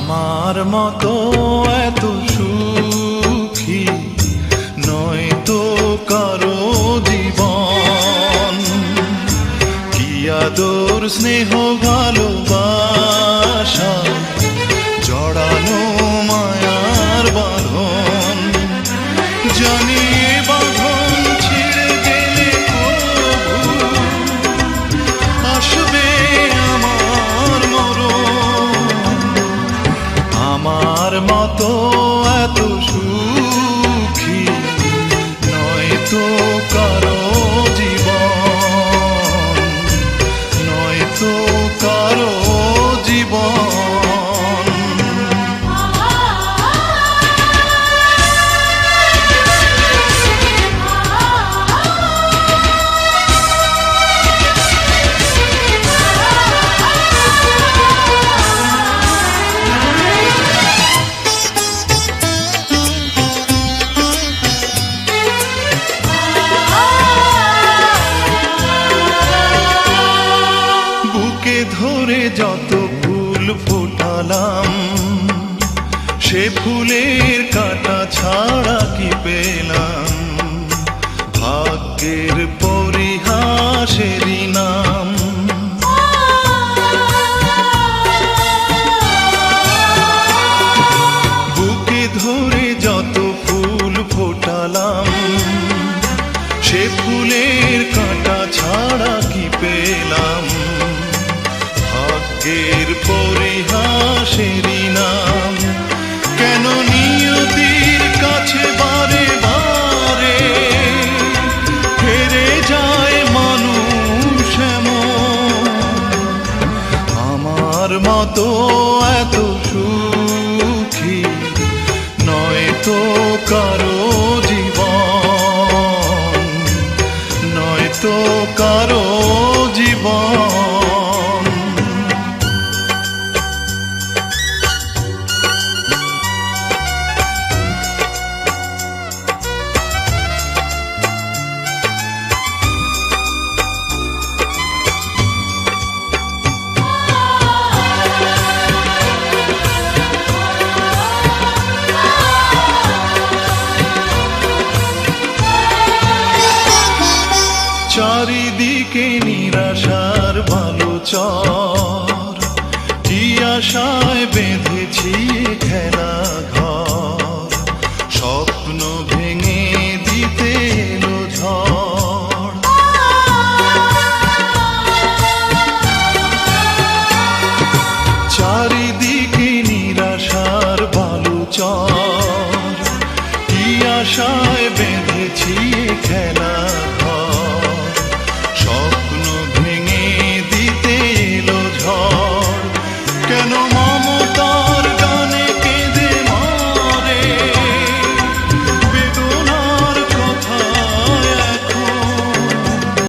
আমার মতো এত সুখী নয় তো কারো জীবন, কি আদর স্নেহ ভালোবাসা জড়ানো মায়ার বাঁধন। জানি বাঁধন ছিঁড়ে গেলে প্রভু আসবে আমার মরণ। আমার মতো এত সুখী নয় তো কারো জীবন, নয় তো কারো জীবন। ধরে যত ফুল ফোটালাম সে ফুলের কাঁটা ছাড়া কি পেলাম, ভাগ্যের পরিহাসেরই নাম। বুকে ধরে যত ফুল ফোটালাম সে ফুলের কাঁটা ছাড়া কি পেলাম, ভাগ্যের পরিহাসেরই নাম। কেন নিয়তির কাছে বারে বারে হেরে যায় মানুষ এমন। আমার মতো এত সুখী নয় তো কারো জীবন, নয় তো কারো জীবন। চারিদিকে নিরাশার ভালো চর, কি আশায় বেঁধেছি খেলা ঘর, স্বপ্ন ভেঙে দিতে এলো ঝড়। চারিদিকে নিরাশার ভালো চর, কি আশায় বেঁধেছি খেলা